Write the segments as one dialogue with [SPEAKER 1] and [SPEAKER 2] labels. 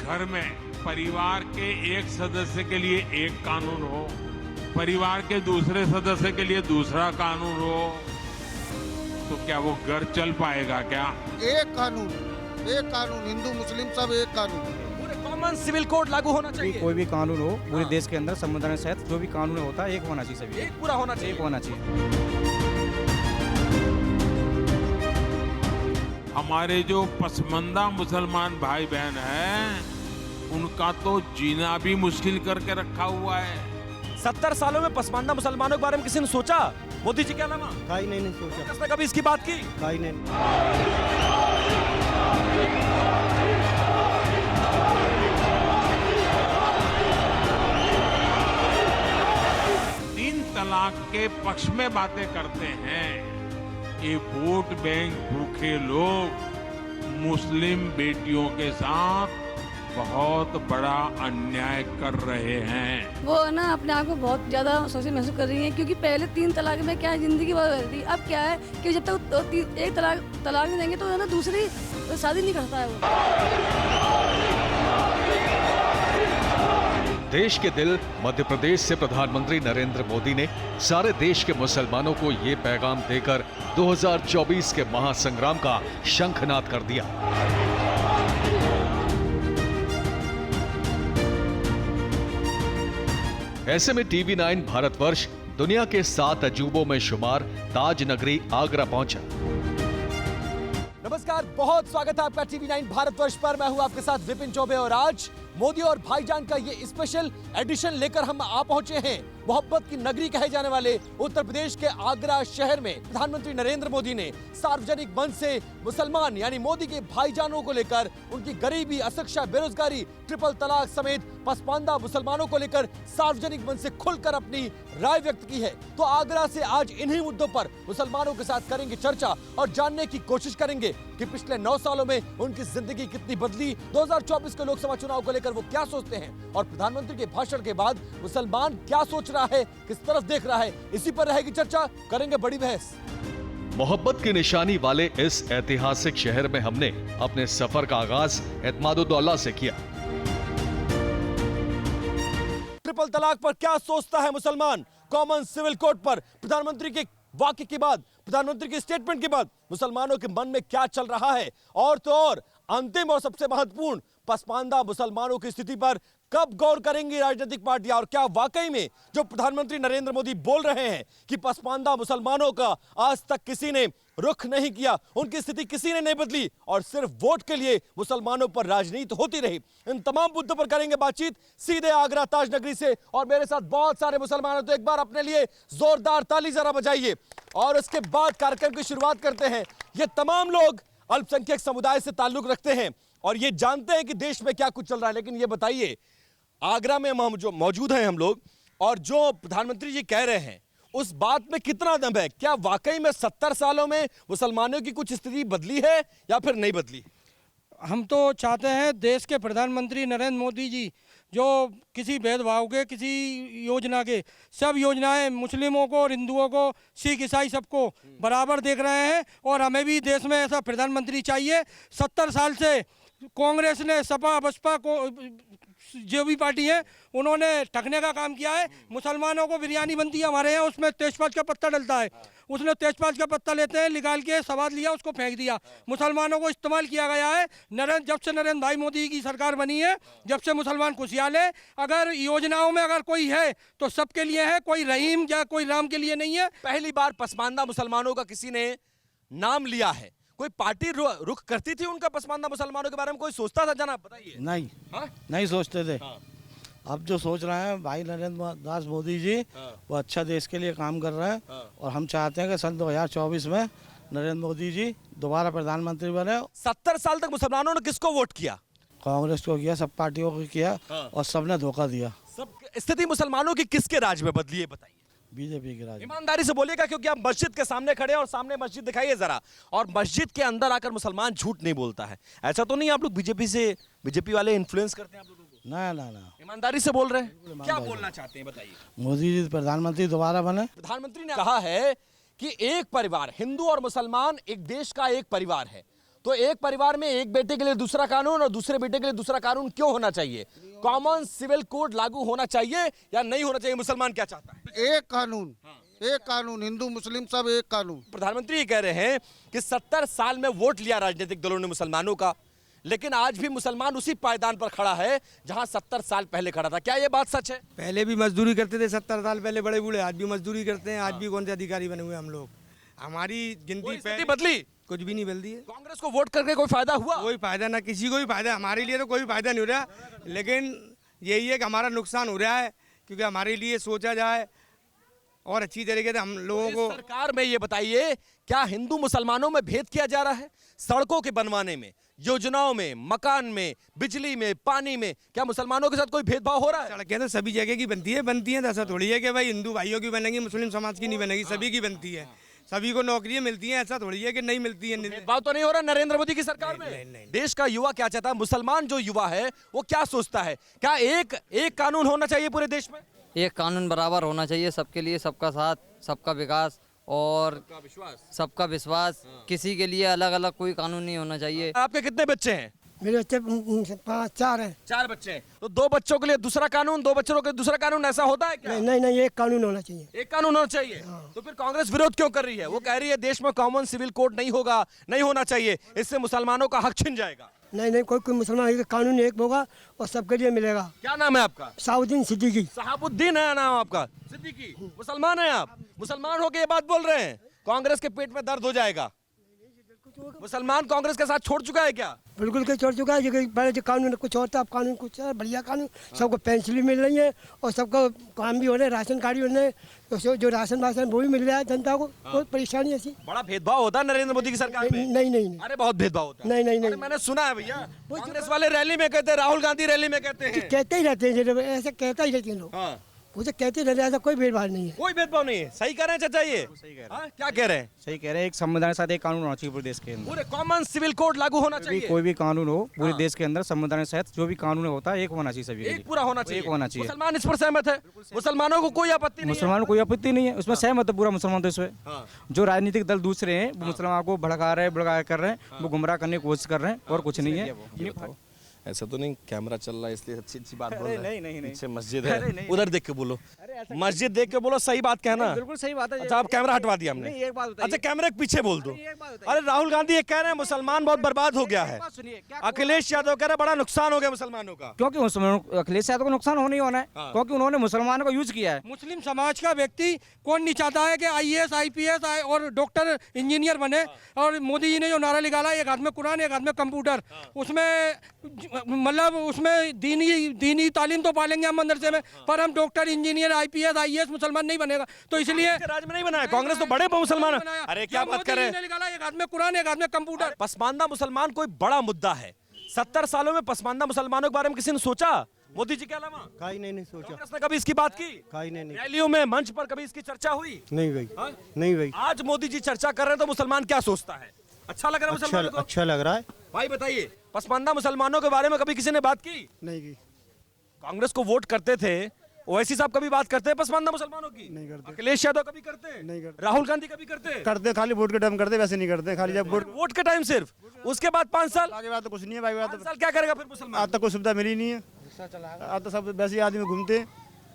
[SPEAKER 1] घर में परिवार के एक सदस्य के लिए एक कानून हो, परिवार के दूसरे सदस्य के लिए दूसरा कानून हो, तो क्या वो घर चल पाएगा क्या? एक कानून, हिंदू मुस्लिम सब एक कानून।
[SPEAKER 2] कॉमन सिविल कोड लागू होना चाहिए।
[SPEAKER 3] कोई भी कानून हो पूरे देश के अंदर संविधान के तहत जो भी कानून होता है एक होना चाहिए, सभी
[SPEAKER 2] एक पूरा होना चाहिए।
[SPEAKER 3] एक होना चाहिए।
[SPEAKER 1] हमारे जो पसमंदा मुसलमान भाई बहन हैं, उनका तो जीना भी मुश्किल करके रखा हुआ है।
[SPEAKER 2] 70 सालों में पसमानदा मुसलमानों के बारे में किसी ने सोचा? मोदी जी क्या नाम?
[SPEAKER 3] कहीं नहीं सोचा।
[SPEAKER 2] किसने कभी इसकी बात की?
[SPEAKER 3] कहीं नहीं।
[SPEAKER 1] तीन तलाक के पक्ष में बातें करते हैं। ये वोट बैंक भूखे लोग मुस्लिम बेटियों के साथ बहुत बड़ा अन्याय कर रहे हैं।
[SPEAKER 4] वो ना अपने आप को बहुत ज्यादा सोशल महसूस कर रही हैं, क्योंकि पहले 3 तलाक में क्या जिंदगी बदल थी। अब क्या है कि जब तक एक तलाक नहीं देंगे तो है ना दूसरी शादी नहीं करता है वो।
[SPEAKER 5] देश के दिल मध्य प्रदेश से प्रधानमंत्री नरेंद्र मोदी ने सारे देश के मुसलमानों को ये पैगाम देकर 2024 के महासंग्राम का शंखनाद कर दिया। ऐसे में टीवी 9 भारतवर्ष दुनिया के 7 अजूबों में शुमार ताज नगरी आगरा पहुंचा।
[SPEAKER 2] नमस्कार, बहुत स्वागत है आपका टीवी 9 भारतवर्ष पर। मैं हूं आपके साथ विपिन चौबे और आज मोदी और भाईजान का ये स्पेशल एडिशन लेकर हम आ पहुंचे हैं मोहब्बत की नगरी कहे जाने वाले उत्तर प्रदेश के आगरा शहर में। प्रधानमंत्री नरेंद्र मोदी ने सार्वजनिक मंच से मुसलमान यानी मोदी के भाईजानों को लेकर उनकी गरीबी, अशिक्षा, बेरोजगारी, ट्रिपल तलाक समेत पसमानदा मुसलमानों को लेकर सार्वजनिक मंच से खुलकर अपनी राय व्यक्त की है। तो आगरा से आज इन्हीं मुद्दों पर मुसलमानों के साथ करेंगे चर्चा और जानने की कोशिश करेंगे कि पिछले 9 सालों में उनकी जिंदगी कितनी बदली, 2024 के लोकसभा चुनाव को लेकर वो क्या सोचते हैं और प्रधानमंत्री के भाषण के बाद मुसलमान क्या सोच रहा है, किस तरफ देख रहा है, इसी पर रहेगी चर्चा, करेंगे बड़ी बहस।
[SPEAKER 5] मोहब्बत की निशानी वाले इस ऐतिहासिक शहर में हमने अपने सफर का आगाज एतमादुद्दौला से किया।
[SPEAKER 2] ट्रिपल तलाक पर क्या सोचता है मुसलमान? कॉमन सिविल कोड पर प्रधानमंत्री के वाक्य के बाद, प्रधानमंत्री के स्टेटमेंट के बाद मुसलमानों के मन में क्या चल रहा है? और तो और अंतिम और सबसे महत्वपूर्ण, पसमानदा मुसलमानों की स्थिति पर कब गौर करेंगी राजनीतिक पार्टियां? और क्या वाकई में जो प्रधानमंत्री नरेंद्र मोदी बोल रहे हैं कि पसमानदा मुसलमानों का आज तक किसी ने रुख नहीं किया, उनकी स्थिति किसी ने नहीं बदली और सिर्फ वोट के लिए मुसलमानों पर राजनीति होती रही? इन तमाम मुद्दों पर करेंगे बातचीत सीधे आगरा ताज नगरी से। और मेरे साथ बहुत सारे मुसलमान हैं, तो एक बार अपने लिए जोरदार ताली जरा बजाइए। और उसके बाद कार्यक्रम की शुरुआत करते हैं। ये तमाम लोग अल्पसंख्यक समुदाय से ताल्लुक रखते हैं और ये जानते हैं कि देश में क्या कुछ चल रहा है। लेकिन ये बताइए, आगरा में हम जो मौजूद हैं हम लोग, और जो प्रधानमंत्री जी कह रहे हैं उस बात में कितना दम है? क्या वाकई में 70 सालों में मुसलमानों की कुछ स्थिति बदली है या फिर नहीं बदली?
[SPEAKER 6] हम तो चाहते हैं देश के प्रधानमंत्री नरेंद्र मोदी जी जो किसी भेदभाव के, किसी योजना के, सब योजनाएं मुस्लिमों को और हिंदुओं को, सिख ईसाई सबको बराबर देख रहे हैं और हमें भी देश में ऐसा प्रधानमंत्री चाहिए। 70 साल से कांग्रेस ने, सपा बसपा को, जो भी पार्टी है, उन्होंने ठगने का काम किया है। मुसलमानों को बिरयानी बनती है हमारे यहाँ, उसमें तेजपात का पत्ता डलता है, उसने तेजपात का पत्ता लेते हैं, निकाल के स्वाद लिया, उसको फेंक दिया। मुसलमानों को इस्तेमाल किया गया है। जब से नरेंद्र भाई मोदी की सरकार बनी है, जब से मुसलमान खुशहाल है। अगर योजनाओं में अगर कोई है तो सबके लिए है, कोई रहीम या कोई राम के लिए नहीं है।
[SPEAKER 2] पहली बार पसमानदा मुसलमानों का किसी ने नाम लिया है। कोई पार्टी रुख करती थी उनका पसमानदा मुसलमानों के बारे में? कोई सोचता था? जनाब बताइए।
[SPEAKER 3] नहीं सोचते थे। अब जो सोच रहे हैं भाई नरेंद्र दास मोदी जी, वो अच्छा देश के लिए काम कर रहे हैं और हम चाहते हैं कि सन 2024 में नरेंद्र मोदी जी दोबारा प्रधानमंत्री बने।
[SPEAKER 2] 70 साल तक मुसलमानों ने किसको वोट किया?
[SPEAKER 3] कांग्रेस को किया, सब पार्टियों को किया और सबने धोखा दिया।
[SPEAKER 2] सब स्थिति मुसलमानों की किसके राज में बदली है बताइए?
[SPEAKER 3] बीजेपी के राज।
[SPEAKER 2] ईमानदारी से बोलिएगा, क्योंकि आप मस्जिद के सामने खड़े हैं और सामने मस्जिद दिखाइए जरा, और मस्जिद के अंदर आकर मुसलमान झूठ नहीं बोलता है। ऐसा तो नहीं आप लोग बीजेपी वाले इन्फ्लुएंस करते हैं आप लोगों को?
[SPEAKER 3] ना।
[SPEAKER 2] ईमानदारी से बोल रहे हैं। क्या बोलना चाहते हैं बताइए?
[SPEAKER 3] मोदी जी प्रधानमंत्री दोबारा बने।
[SPEAKER 2] प्रधानमंत्री ने कहा है कि एक परिवार, हिंदू और मुसलमान एक देश का एक परिवार है। तो एक परिवार में एक बेटे के लिए दूसरा कानून और दूसरे बेटे के लिए दूसरा कानून क्यों होना चाहिए? कॉमन सिविल कोड लागू होना चाहिए या नहीं होना चाहिए? मुसलमान क्या चाहता है?
[SPEAKER 7] एक कानून, एक कानून, हिंदू मुस्लिम सब एक कानून।
[SPEAKER 2] प्रधानमंत्री ये कह रहे हैं कि 70 साल में वोट लिया राजनीतिक दलों ने मुसलमानों का, लेकिन आज भी मुसलमान उसी पायदान पर खड़ा है जहां 70 साल पहले खड़ा था। क्या ये बात सच है?
[SPEAKER 6] पहले भी मजदूरी करते थे 70 साल पहले बड़े बूढ़े, आज भी मजदूरी करते हैं। आज भी कौन से अधिकारी बने हुए हम लोग? हमारी गिनती
[SPEAKER 2] स्थिति बदली?
[SPEAKER 6] कुछ भी नहीं बदली है।
[SPEAKER 2] कांग्रेस को वोट करके कोई फायदा हुआ?
[SPEAKER 6] कोई फायदा ना, किसी को भी फायदा, हमारे लिए तो कोई फायदा नहीं हो रहा, लेकिन यही है कि हमारा नुकसान हो रहा है, क्योंकि हमारे लिए सोचा जाए और अच्छी तरीके से हम लोगों को।
[SPEAKER 2] सरकार में ये बताइए, क्या हिंदू मुसलमानों में भेद किया जा रहा है? सड़कों के बनवाने में, योजनाओं में, मकान में, बिजली में, पानी में, क्या मुसलमानों के साथ कोई भेदभाव हो रहा है?
[SPEAKER 6] सड़कें तो सभी जगह की बनती है। ऐसा थोड़ी है कि भाई हिंदू भाइयों की बनेगी, मुस्लिम समाज की नहीं बनेगी, सभी की बनती है। सभी को नौकरियां मिलती हैं, ऐसा थोड़ी है कि नहीं मिलती है।
[SPEAKER 2] भेदभाव तो नहीं हो रहा नरेंद्र मोदी की सरकार में?
[SPEAKER 6] नहीं।
[SPEAKER 2] देश का युवा क्या चाहता है? मुसलमान जो युवा है वो क्या सोचता है? क्या एक कानून होना चाहिए पूरे देश में?
[SPEAKER 8] एक कानून बराबर होना चाहिए सबके लिए, सबका साथ, सबका विकास और सबका विश्वास। किसी के लिए अलग अलग कोई कानून नहीं होना चाहिए।
[SPEAKER 2] आपके कितने बच्चे हैं?
[SPEAKER 9] मेरे बच्चे 4 हैं।
[SPEAKER 2] 4 बच्चे हैं, तो 2 बच्चों के लिए दूसरा कानून, 2 बच्चों के लिए दूसरा कानून, ऐसा होता है क्या?
[SPEAKER 9] नहीं, एक कानून होना चाहिए।
[SPEAKER 2] एक कानून होना चाहिए। तो फिर कांग्रेस विरोध क्यों कर रही है? वो कह रही है देश में कॉमन सिविल कोड नहीं होगा, नहीं होना चाहिए, इससे मुसलमानों का हक छिन जाएगा।
[SPEAKER 9] नहीं, कोई मुसलमान कानून एक होगा और सबके लिए मिलेगा।
[SPEAKER 2] क्या नाम है आपका?
[SPEAKER 9] साउद्दीन सिद्दीकी।
[SPEAKER 2] सहाबुद्दीन है नाम आपका? सिद्दीकी। मुसलमान है आप? मुसलमान होके ये बात बोल रहे हैं? कांग्रेस के पेट में दर्द हो जाएगा। मुसलमान कांग्रेस के साथ छोड़ चुका है क्या?
[SPEAKER 9] बिल्कुल के छोड़ चुका है। पहले जो कानून कुछ और था, अब कानून कुछ है, बढ़िया कानून। सबको पेंशन भी मिल रही है और सबको काम भी हो रहे हैं, राशन कार्ड भी हो रहे हैं, तो जो राशन वो भी मिल रहा है जनता को। कोई परेशानी ऐसी?
[SPEAKER 2] बड़ा भेदभाव होता है नरेंद्र मोदी की सरकार में?
[SPEAKER 9] नहीं।
[SPEAKER 2] अरे बहुत भेदभाव होता है।
[SPEAKER 9] नहीं।
[SPEAKER 2] अरे मैंने सुना है भैया, कांग्रेस वाले रैली में कहते हैं, राहुल गांधी रैली में कहते हैं।
[SPEAKER 9] कहते ही रहते हैं, ऐसे कहता ही रहते हैं लोग।
[SPEAKER 2] हाँ।
[SPEAKER 9] वो तो कहते रहते हैं, ऐसा कोई भेदभाव नहीं है।
[SPEAKER 2] कोई भेदभाव नहीं है। सही कह रहे हैं चाचा ये? क्या कह रहे हैं?
[SPEAKER 10] सही कह रहे हैं। एक संविधान के साथ एक कानून होना चाहिए पूरे देश के अंदर।
[SPEAKER 2] पूरे कॉमन सिविल कोड लागू होना चाहिए।
[SPEAKER 10] कोई भी कानून हो पूरे देश के अंदर, संविधान के साथ जो भी कानून होता है एक होना चाहिए सभी के
[SPEAKER 2] एक
[SPEAKER 10] लिए।
[SPEAKER 2] पूरा होना चाहिए।
[SPEAKER 10] एक होना चाहिए।
[SPEAKER 2] मुसलमान इस पर सहमत है? मुसलमानों को कोई आपत्ति नहीं है?
[SPEAKER 10] मुसलमानों को कोई आपत्ति नहीं है उसमें, सहमत है पूरा मुसलमान तो इसमें। जो राजनीतिक दल दूसरे हैं वो मुसलमानों को भड़का रहे हैं, भड़का कर रहे हैं, वो गुमराह करने की कोशिश कर रहे हैं और कुछ नहीं है।
[SPEAKER 2] ऐसा तो नहीं, कैमरा चल रहा है इसलिए अच्छी बात बोल रहे हैं।
[SPEAKER 10] नहीं।
[SPEAKER 2] पीछे मस्जिद है, उधर देख के बोलो। मस्जिद देख के बोलो, सही बात कहना।
[SPEAKER 10] बिल्कुल सही बात है।
[SPEAKER 2] अच्छा, आप कैमरा हटवा दिया हमने।
[SPEAKER 10] एक बात बताइए।
[SPEAKER 2] अच्छा, कैमरे के पीछे बोल दो। अरे राहुल गांधी ये कह रहे हैं मुसलमान बहुत बर्बाद हो गया है। अखिलेश यादव कह रहे हैं बड़ा नुकसान हो गया मुसलमानों का।
[SPEAKER 10] क्योंकि अखिलेश यादव को नुकसान होने ही होना है, क्योंकि उन्होंने मुसलमानों का यूज किया है।
[SPEAKER 6] मुस्लिम समाज का व्यक्ति कौन नहीं चाहता है कि IAS IPS और डॉक्टर इंजीनियर बने? और मोदी जी ने जो नारा निकाला, एक हाथ में कुरान एक हाथ में कंप्यूटर, उसमें मतलब उसमें दीनी तालीम तो पालेंगे हम मदरसे में, पर हम डॉक्टर इंजीनियर IPS IAS मुसलमान नहीं बनेगा। तो इसलिए
[SPEAKER 2] राज में नहीं बना है, कांग्रेस तो बड़े मुसलमान है। अरे क्या बात कर रहे हैं?
[SPEAKER 6] निकाला एक हाथ में कुरान एक हाथ में कंप्यूटर।
[SPEAKER 2] पसमानदा मुसलमान कोई बड़ा मुद्दा है। 70 सालों में पसमानदा मुसलमानों के बारे में किसी ने सोचा? मोदी जी के अलावा
[SPEAKER 9] कहीं नहीं सोचा।
[SPEAKER 2] कांग्रेस ने कभी इसकी बात की?
[SPEAKER 9] कहीं नहीं।
[SPEAKER 2] रैलियों में, मंच पर कभी इसकी चर्चा हुई?
[SPEAKER 9] नहीं भाई,
[SPEAKER 2] हाँ?
[SPEAKER 9] नहीं भाई।
[SPEAKER 2] आज मोदी जी चर्चा कर रहे हैं तो मुसलमान क्या सोचता है? अच्छा लग रहा है मुसलमानों को?
[SPEAKER 9] अच्छा लग रहा है।
[SPEAKER 2] भाई बताइए, पसमानदा मुसलमानों के बारे में कभी किसी ने बात की?
[SPEAKER 9] नहीं की।
[SPEAKER 2] कांग्रेस को वोट करते थे, ओवैसी साहब कभी बात करते हैं पसमानदा मुसलमानों की?
[SPEAKER 9] नहीं करते।
[SPEAKER 2] अखिलेश यादव कभी करते हैं?
[SPEAKER 9] नहीं करते।
[SPEAKER 2] राहुल गांधी कभी करते हैं?
[SPEAKER 9] करते खाली वोट के टाइम करते, वैसे नहीं करते। खाली जब
[SPEAKER 2] वोट के टाइम सिर्फ, उसके बाद 5 साल?
[SPEAKER 9] आगे बात तो कुछ नहीं है भाई।
[SPEAKER 2] 5 साल क्या करेगा फिर मुसलमान?
[SPEAKER 9] आज तक कोई सुविधा मिली नहीं है। आज तो सब वैसे ही आदमी घूमते हैं।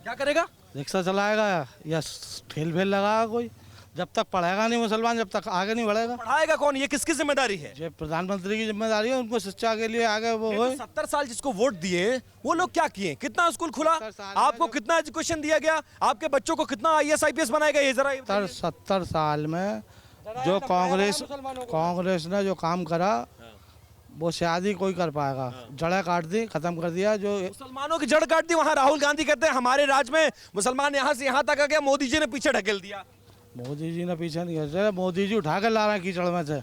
[SPEAKER 2] क्या करेगा?
[SPEAKER 3] रिक्शा चलाएगा या ठेल भेल लगाएगा कोई। जब तक पढ़ेगा नहीं मुसलमान, जब तक आगे नहीं बढ़ेगा।
[SPEAKER 2] पढ़ाएगा कौन? ये किसकी जिम्मेदारी है?
[SPEAKER 3] जो प्रधानमंत्री की जिम्मेदारी है, उनको शिक्षा के लिए आगे वो हो।
[SPEAKER 2] 70 साल जिसको वोट दिए वो लोग क्या किए? कितना स्कूल खुला? आपको कितना एजुकेशन दिया गया? आपके बच्चों को कितना IAS IPS बनाया गया? ये जरा
[SPEAKER 3] 70 साल में जो कांग्रेस ने जो काम करा वो शायद ही कोई कर पाएगा। जड़ें काट दी, खत्म कर दिया। जो
[SPEAKER 2] मुसलमानों की जड़ काट दी। वहाँ राहुल गांधी कहते हैं हमारे राज्य में मुसलमान यहाँ से यहाँ तक आ गया, मोदी जी ने पीछे ढकेल दिया।
[SPEAKER 3] मोदी जी ने पीछे नहीं खींचा, मोदी जी उठा के ला रहे हैं कीचड़ में से।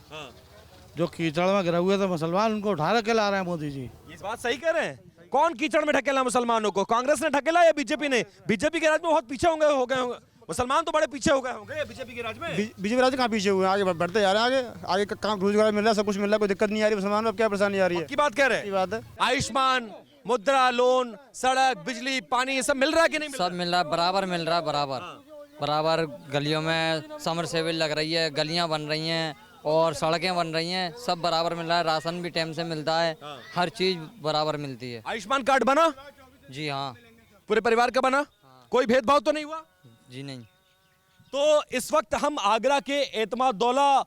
[SPEAKER 3] जो कीचड़ में गिरे हुए थे मुसलमान, उनको उठा के ला रहे हैं मोदी जी।
[SPEAKER 2] इस बात सही कह रहे हैं? कौन कीचड़ में ढकेला मुसलमानों को? कांग्रेस ने ढकेला या बीजेपी ने? बीजेपी के राज्य में बहुत पीछे हो गए होंगे मुसलमान, तो बड़े पीछे हो गए होंगे बीजेपी के राज्य में।
[SPEAKER 9] बीजेपी राज्य कहाँ पीछे हुए हैं? आगे बढ़ते जा रहे हैं। आगे काम रोजगार मिल रहा है, सब कुछ मिल रहा है, कोई दिक्कत नहीं आ रही मुसलमान। अब क्या परेशानी आ रही है?
[SPEAKER 2] की बात कह रहे हैं?
[SPEAKER 9] बात है।
[SPEAKER 2] आयुष्मान, मुद्रा लोन, सड़क, बिजली, पानी, ये सब मिल रहा है कि नहीं?
[SPEAKER 8] सब मिल रहा है, बराबर मिल रहा है, बराबर। गलियों में समर सेविल लग रही है, गलियां बन रही हैं, और सड़कें बन रही हैं, सब बराबर मिल रहा है, राशन भी टाइम से मिलता है, हर चीज़ बराबर मिलती है।
[SPEAKER 2] आयुष्मान कार्ड बना?
[SPEAKER 8] जी हाँ।
[SPEAKER 2] पूरे परिवार का बना? कोई भेदभाव तो नहीं हुआ?
[SPEAKER 8] जी नहीं।
[SPEAKER 2] तो इस वक्त हम आगरा के एतमादौला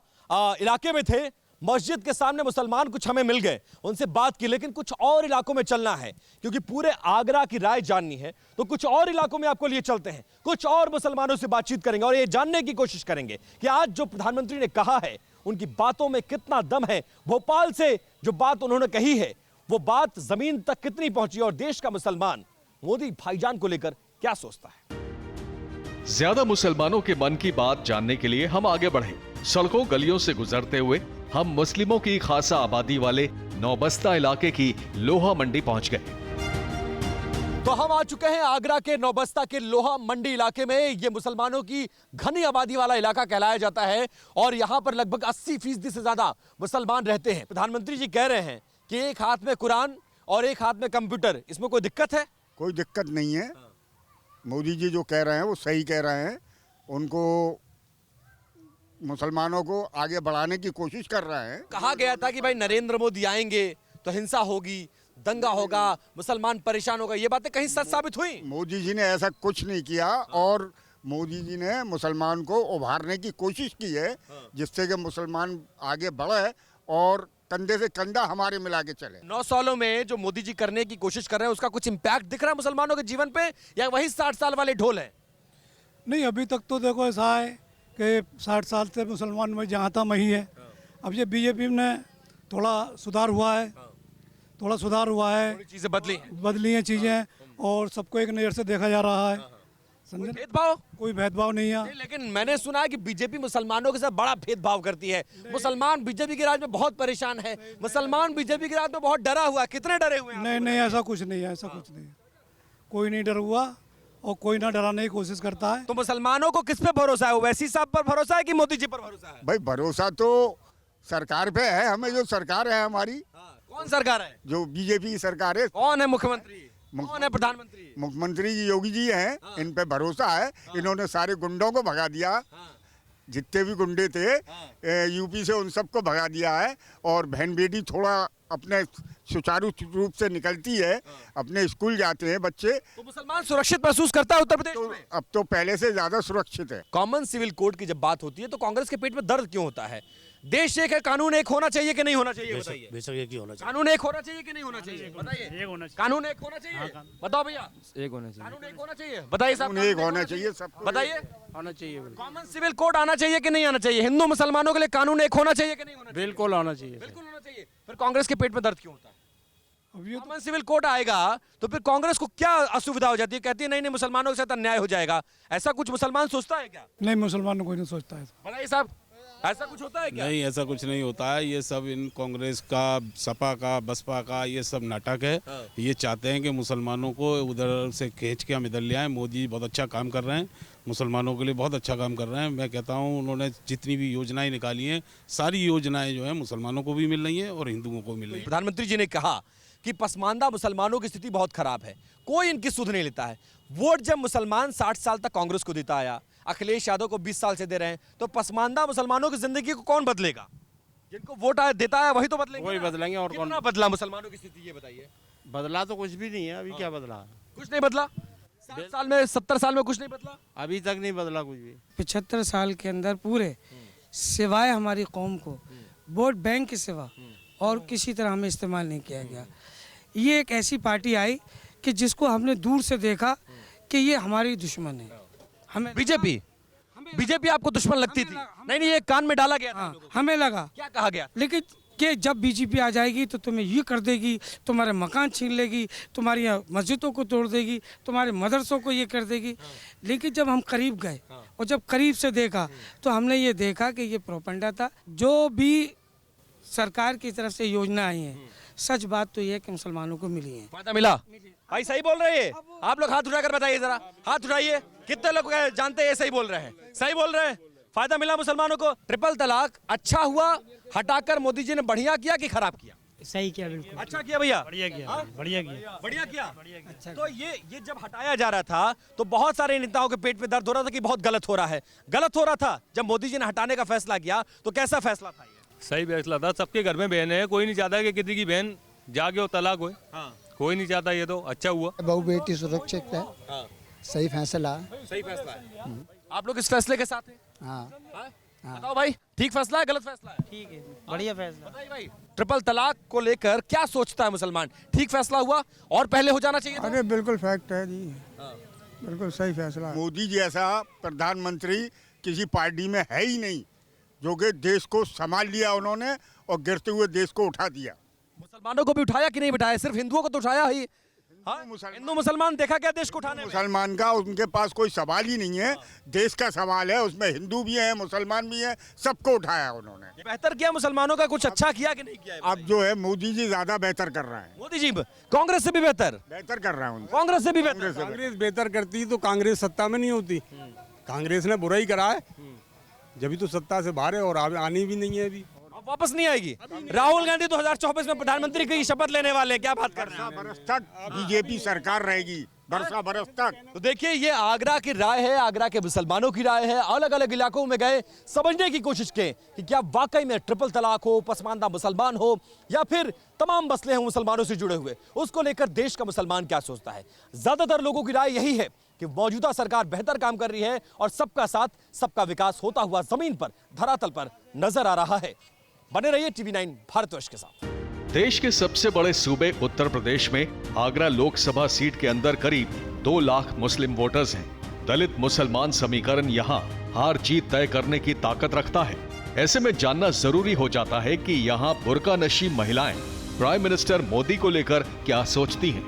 [SPEAKER 2] इलाके में थे। मस्जिद के सामने मुसलमान कुछ हमें मिल गए, उनसे बात की, लेकिन कुछ और इलाकों में चलना है क्योंकि पूरे आगरा की राय जाननी है। तो कुछ और इलाकों में आपको लिए चलते हैं, कुछ और मुसलमानों से बातचीत करेंगे और ये जानने की कोशिश करेंगे कि आज जो प्रधानमंत्री ने कहा है उनकी बातों में कितना दम है। भोपाल से जो बात उन्होंने कही है वो बात जमीन तक कितनी पहुंची और देश का मुसलमान मोदी भाईजान को लेकर क्या सोचता है।
[SPEAKER 5] ज्यादा मुसलमानों के मन की बात जानने के लिए हम आगे बढ़े। सड़कों गलियों से गुजरते हुए हम मुस्लिमों की खासा आबादी वाले नौबस्ता इलाके की लोहा मंडी पहुंच गए।
[SPEAKER 2] तो हम आ चुके हैं आगरा के नौबस्ता के लोहा मंडी इलाके में। ये मुसलमानों की घनी आबादी वाला इलाका कहलाया जाता है और यहाँ पर लगभग 80% से ज्यादा मुसलमान रहते हैं। प्रधानमंत्री जी कह रहे हैं कि एक हाथ में कुरान और एक हाथ में कंप्यूटर, इसमें कोई दिक्कत है?
[SPEAKER 11] कोई दिक्कत नहीं है। मोदी जी जो कह रहे हैं वो सही कह रहे हैं। उनको मुसलमानों को आगे बढ़ाने की कोशिश कर रहे हैं।
[SPEAKER 2] कहा गया था कि भाई नरेंद्र मोदी आएंगे तो हिंसा होगी, दंगा होगा, मुसलमान परेशान होगा, ये बातें कहीं सच साबित हुई?
[SPEAKER 11] मोदी जी ने ऐसा कुछ नहीं किया और मोदी जी ने मुसलमान को उभारने की कोशिश की है जिससे कि मुसलमान आगे बढ़े और कंधे से कंधा हमारे मिला के चले।
[SPEAKER 2] 9 सालों में जो मोदी जी करने की कोशिश कर रहे हैं उसका कुछ इम्पैक्ट दिख रहा है मुसलमानों के जीवन पे या वही 60 साल वाले ढोल है?
[SPEAKER 3] नहीं, अभी तक तो देखो ऐसा है कि 60 साल से मुसलमान में जहाँ था वही है। अब ये बीजेपी में थोड़ा सुधार हुआ है,
[SPEAKER 2] चीजें
[SPEAKER 3] बदली हैं चीज़ें और सबको एक नज़र से देखा जा रहा है। समझे?
[SPEAKER 2] भेदभाव?
[SPEAKER 3] कोई भेदभाव नहीं है।
[SPEAKER 2] लेकिन मैंने सुना है कि बीजेपी मुसलमानों के साथ बड़ा भेदभाव करती है। मुसलमान बीजेपी के राज में बहुत परेशान है, मुसलमान बीजेपी के राज में बहुत डरा हुआ है। कितने डरे हुए हैं?
[SPEAKER 3] नहीं, ऐसा कुछ नहीं है, ऐसा कुछ नहीं है। कोई नहीं डर हुआ और कोई ना डराने की कोशिश करता है।
[SPEAKER 2] तो मुसलमानों को किस पे भरोसा है? ओवैसी साहब पर भरोसा है कि मोदी जी पर भरोसा है?
[SPEAKER 11] भाई भरोसा तो सरकार पे है। हमें जो सरकार है हमारी,
[SPEAKER 2] कौन सरकार है?
[SPEAKER 11] जो बीजेपी की सरकार है।
[SPEAKER 2] कौन है मुख्यमंत्री? कौन है प्रधानमंत्री?
[SPEAKER 11] मुख्यमंत्री जी योगी जी हैं। इन पे भरोसा है। इन्होंने सारे गुंडों को भगा दिया, जितने भी गुंडे थे यूपी से उन सबको भगा दिया है और बहन बेटी थोड़ा अपने सुचारू रूप से निकलती है, अपने स्कूल जाते हैं बच्चे।
[SPEAKER 2] तो मुसलमान सुरक्षित महसूस करता है उत्तर प्रदेश में?
[SPEAKER 11] अब तो पहले से ज्यादा सुरक्षित है।
[SPEAKER 2] कॉमन सिविल कोड की जब बात होती है तो कांग्रेस के पेट में दर्द क्यों होता है? देश एक है, कानून एक होना चाहिए कि नहीं होना चाहिए? बताइए।
[SPEAKER 3] बेशक एक ही होना चाहिए।
[SPEAKER 2] कानून एक होना चाहिए कि नहीं होना चाहिए? बताइए। कानून एक होना चाहिए? बताओ भैया।
[SPEAKER 8] एक होना चाहिए।
[SPEAKER 2] कानून एक होना चाहिए? बताइए साहब।
[SPEAKER 11] कानून एक होना चाहिए, सब
[SPEAKER 2] बताइए।
[SPEAKER 3] होना चाहिए,
[SPEAKER 2] कॉमन सिविल कोड आना चाहिए कि नहीं आना चाहिए? हिंदू मुसलमानों के लिए कानून एक होना चाहिए कि नहीं होना चाहिए?
[SPEAKER 3] बिल्कुल होना चाहिए।
[SPEAKER 2] बिल्कुल होना चाहिए। फिर कांग्रेस के पेट में दर्द क्यों होता है?
[SPEAKER 3] अब ये
[SPEAKER 2] कॉमन सिविल कोड आएगा तो फिर कांग्रेस को क्या असुविधा हो जाती है? कहती है नहीं मुसलमानों के साथ अन्याय हो जाएगा। ऐसा कुछ मुसलमान सोचता है क्या?
[SPEAKER 3] नहीं, मुसलमान कोई नहीं सोचता है।
[SPEAKER 2] बताइए साहब, ऐसा कुछ होता है क्या?
[SPEAKER 12] नहीं, ऐसा कुछ नहीं होता है। ये सब इन कांग्रेस का, सपा का, बसपा का ये सब नाटक है। ये चाहते हैं कि मुसलमानों को उधर से खींच के हम इधर ले आए। मोदी जी बहुत अच्छा काम कर रहे हैं, मुसलमानों के लिए बहुत अच्छा काम कर रहे हैं। मैं कहता हूँ उन्होंने जितनी भी योजनाएं निकाली हैं, सारी योजनाएं जो है मुसलमानों को भी मिल रही हैं और हिंदुओं को मिल रही हैं।
[SPEAKER 2] प्रधानमंत्री जी ने कहा कि पसमानदा मुसलमानों की स्थिति बहुत खराब है, कोई इनकी सुध नहीं लेता है। वोट जब मुसलमान 60 साल तक कांग्रेस को देता आया, अखिलेश यादव को 20 साल से दे रहे हैं, तो पसमानदा मुसलमानों की जिंदगी को कौन बदलेगा? जिनको वोट देता है वही तो बदलेंगे।
[SPEAKER 3] वही बदलेंगे और
[SPEAKER 2] कितना बदला मुसलमानों की स्थिति, ये बताइए।
[SPEAKER 3] बदला तो कुछ भी नहीं है। अभी क्या बदला?
[SPEAKER 2] कुछ नहीं बदला। 60 साल में, 70 साल में कुछ नहीं बदला।
[SPEAKER 3] अभी तक नहीं बदला कुछ भी।
[SPEAKER 6] 75 साल के अंदर पूरे सिवाय हमारी कौम को वोट बैंक के सिवा और किसी तरह हमें इस्तेमाल नहीं किया गया। ये एक ऐसी पार्टी आई कि जिसको हमने दूर से देखा कि ये हमारी दुश्मन है। हमें
[SPEAKER 2] बीजेपी आपको दुश्मन लगती थी? नहीं, ये कान में डाला गया था।
[SPEAKER 6] हमें लगा।
[SPEAKER 2] क्या कहा गया?
[SPEAKER 6] लेकिन कि जब बीजेपी आ जाएगी तो तुम्हें ये कर देगी, तुम्हारे मकान छीन लेगी, तुम्हारी मस्जिदों को तोड़ देगी, तुम्हारे मदरसों को ये कर देगी। लेकिन जब हम करीब गए और जब करीब से देखा तो हमने ये देखा कि ये प्रोपेगेंडा था। जो भी सरकार की तरफ से योजना आई है, सच बात तो ये है कि मुसलमानों को मिली है।
[SPEAKER 2] फायदा मिला? भाई सही बोल रहे हैं आप लोग? हाथ उठाकर बताइए जरा, हाथ उठाइए। कितने लोग जानते हैं सही बोल रहे हैं? सही बोल रहे हैं। फायदा मिला मुसलमानों को। ट्रिपल तलाक अच्छा हुआ हटाकर मोदी जी ने बढ़िया किया कि खराब किया?
[SPEAKER 9] सही किया बिल्कुल।
[SPEAKER 2] अच्छा किया भैया,
[SPEAKER 3] बढ़िया किया, बढ़िया किया,
[SPEAKER 2] बढ़िया किया। अच्छा, तो ये जब हटाया जा रहा था तो बहुत सारे नेताओं के पेट में दर्द हो रहा था कि बहुत गलत हो रहा है। गलत हो रहा था जब मोदी जी ने हटाने का फैसला किया तो कैसा फैसला था ये?
[SPEAKER 13] सही फैसला था। सबके घर में बहन है, कोई नहीं चाहता कि किसी की बहन जाके और तलाक हो। कोई नहीं चाहता, ये तो अच्छा हुआ।
[SPEAKER 9] बहु बेटी सुरक्षित है, सही फैसला।
[SPEAKER 2] सही फैसला है। आप लोग इस फैसले के साथ हैं?
[SPEAKER 9] हाँ।
[SPEAKER 2] बताओ भाई, ठीक फैसला है गलत फैसला है?
[SPEAKER 3] ठीक है, बढ़िया फैसला।
[SPEAKER 2] बताइए भाई, ट्रिपल तलाक को लेकर क्या सोचता है मुसलमान? ठीक फैसला हुआ और पहले हो जाना चाहिए था?
[SPEAKER 11] अरे बिल्कुल फैक्ट है जी, बिल्कुल सही फैसला। मोदी जी ऐसा प्रधानमंत्री किसी पार्टी में है ही नहीं जो कि देश को संभाल लिया उन्होंने और गिरते हुए देश को उठा दिया।
[SPEAKER 2] मुसलमानों को भी उठाया कि नहीं उठाया? सिर्फ हिंदुओं को तो उठाया ही। हिंदू मुसलमान देखा क्या देश को उठाने में?
[SPEAKER 11] मुसलमान का उनके पास कोई सवाल ही नहीं है, देश का सवाल है, उसमें हिंदू भी है, मुसलमान भी है, सबको उठाया उन्होंने।
[SPEAKER 2] बेहतर किया मुसलमानों का, कुछ अच्छा किया कि नहीं किया?
[SPEAKER 11] अब जो है मोदी जी ज्यादा बेहतर कर रहे हैं।
[SPEAKER 2] मोदी जी कांग्रेस से भी बेहतर
[SPEAKER 11] कर रहे हैं।
[SPEAKER 2] कांग्रेस से भी बेहतर।
[SPEAKER 12] कांग्रेस बेहतर करती तो कांग्रेस सत्ता में नहीं होती। कांग्रेस ने बुरा ही करा है, जब तो सत्ता से बाहर है और आनी भी नहीं है अभी।
[SPEAKER 2] वापस नहीं आएगी। राहुल गांधी 2024 में प्रधानमंत्री की शपथ लेने वाले हैं, क्या बात कर रहे हैं?
[SPEAKER 11] बरस तक बीजेपी सरकार रहेगी, बरस तक।
[SPEAKER 2] तो देखिए, ये आगरा की राय है, आगरा के मुसलमानों की राय है। अलग अलग इलाकों में गए, समझने की कोशिश की कि क्या वाकई में ट्रिपल तलाक हो, पसमानदा मुसलमान हो या फिर तमाम मसले हैं मुसलमानों से जुड़े हुए, उसको लेकर देश का मुसलमान क्या सोचता है। ज्यादातर लोगों की राय यही है कि मौजूदा सरकार बेहतर काम कर रही है और सबका साथ सबका विकास होता हुआ जमीन पर, धरातल पर नजर आ रहा है। बने रहिए TV9 भारतवर्ष के साथ।
[SPEAKER 5] देश के सबसे बड़े सूबे उत्तर प्रदेश में आगरा लोकसभा सीट के अंदर करीब 2 लाख मुस्लिम वोटर्स हैं। दलित मुसलमान समीकरण यहाँ हार जीत तय करने की ताकत रखता है। ऐसे में जानना जरूरी हो जाता है कि यहाँ बुर्का नशी महिलाएं प्राइम मिनिस्टर मोदी को लेकर क्या सोचती हैं।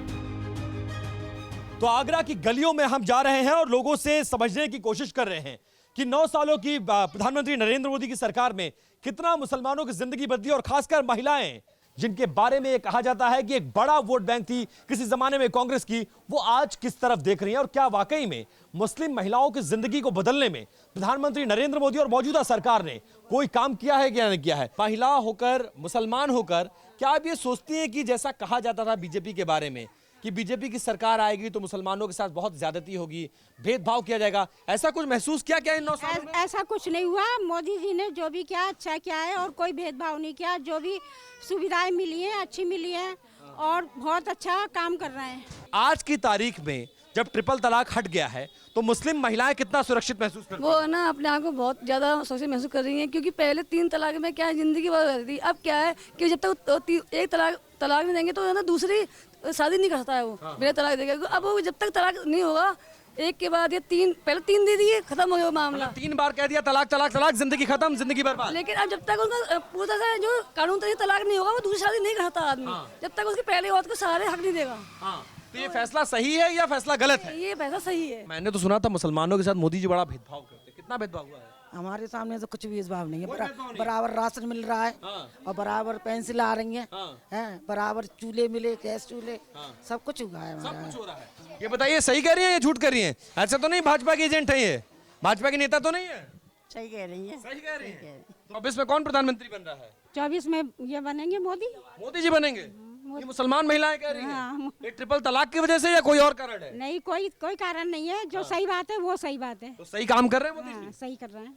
[SPEAKER 2] तो आगरा की गलियों में हम जा रहे हैं और लोगों से समझने की कोशिश कर रहे हैं कि 9 सालों की प्रधानमंत्री नरेंद्र मोदी की सरकार में कितना मुसलमानों की जिंदगी बदली और खासकर महिलाएं, जिनके बारे में ये कहा जाता है कि एक बड़ा वोट बैंक थी किसी जमाने में कांग्रेस की, वो आज किस तरफ देख रही हैं और क्या वाकई में मुस्लिम महिलाओं की जिंदगी को बदलने में प्रधानमंत्री नरेंद्र मोदी और मौजूदा सरकार ने कोई काम किया है या नहीं किया है। महिला होकर, मुसलमान होकर क्या आप ये सोचती हैं कि जैसा कहा जाता था बीजेपी के बारे में कि बीजेपी की सरकार आएगी तो मुसलमानों के साथ बहुत ज्यादती होगी, भेदभाव किया जाएगा, ऐसा कुछ महसूस किया क्या इन 9 सालों में?
[SPEAKER 14] ऐसा कुछ नहीं हुआ। मोदी जी ने जो भी किया अच्छा किया है और कोई भेदभाव नहीं किया। जो भी सुविधाएं मिली हैं अच्छी मिली हैं और बहुत अच्छा काम कर रहे हैं।
[SPEAKER 2] आज की तारीख में जब ट्रिपल तलाक हट गया है तो मुस्लिम महिलाएं कितना सुरक्षित महसूस करती हैं?
[SPEAKER 4] वो ना अपने आप को बहुत ज़्यादा सुरक्षित महसूस कर रही हैं, क्योंकि पहले 3 तलाक में क्या है, जिंदगी बर्बाद हो रही थी। अब क्या है कि जब तक एक तलाक नहीं देंगे तो है ना दूसरी शादी नहीं कर सकता है वो, बिना तलाक देगा। अब वो जब तक तलाक नहीं होगा, एक के बाद ये 3, पहले 3 दे दिए, खत्म हो गया मामला।
[SPEAKER 2] 3 बार कह दिया तलाक तलाक तलाक, जिंदगी खत्म, जिंदगी बर्बाद।
[SPEAKER 4] लेकिन अब जब तक उनका पूरा तरह जो कानून तरीके तलाक नहीं होगा, वो दूसरी शादी नहीं करता आदमी, जब तक उसकी पहली औरत को सारे हक नहीं देगा।
[SPEAKER 2] तो ये फैसला सही है या फैसला गलत है?
[SPEAKER 4] ये फैसला सही है।
[SPEAKER 2] मैंने तो सुना था मुसलमानों के साथ मोदी जी बड़ा भेदभाव करते, कितना भेदभाव हुआ है?
[SPEAKER 15] हमारे सामने तो कुछ भी भेदभाव नहीं है। बराबर राशन मिल रहा है और बराबर पेंसिल आ रही हैं, बराबर चूल्हे मिले, गैस चूल्हे, सब कुछ हुआ है।
[SPEAKER 2] सब कुछ हो रहा है। ये बताइए सही कह रही है या झूठ कर रही है? ऐसा तो नहीं भाजपा के एजेंट है, ये भाजपा के नेता तो नहीं है?
[SPEAKER 14] सही कह रही है।
[SPEAKER 2] सही कह रही है। 24 में कौन प्रधानमंत्री बन रहा है?
[SPEAKER 14] 24 में ये बनेंगे मोदी।
[SPEAKER 2] मोदी जी बनेंगे? ये मुसलमान महिलाएं कह रही हैं। ये ट्रिपल तलाक की वजह से या कोई और कारण है?
[SPEAKER 14] नहीं, कोई कारण नहीं है। जो सही बात है वो सही बात है।
[SPEAKER 2] तो सही काम कर रहे हैं मोदी जी?
[SPEAKER 14] सही कर रहे हैं।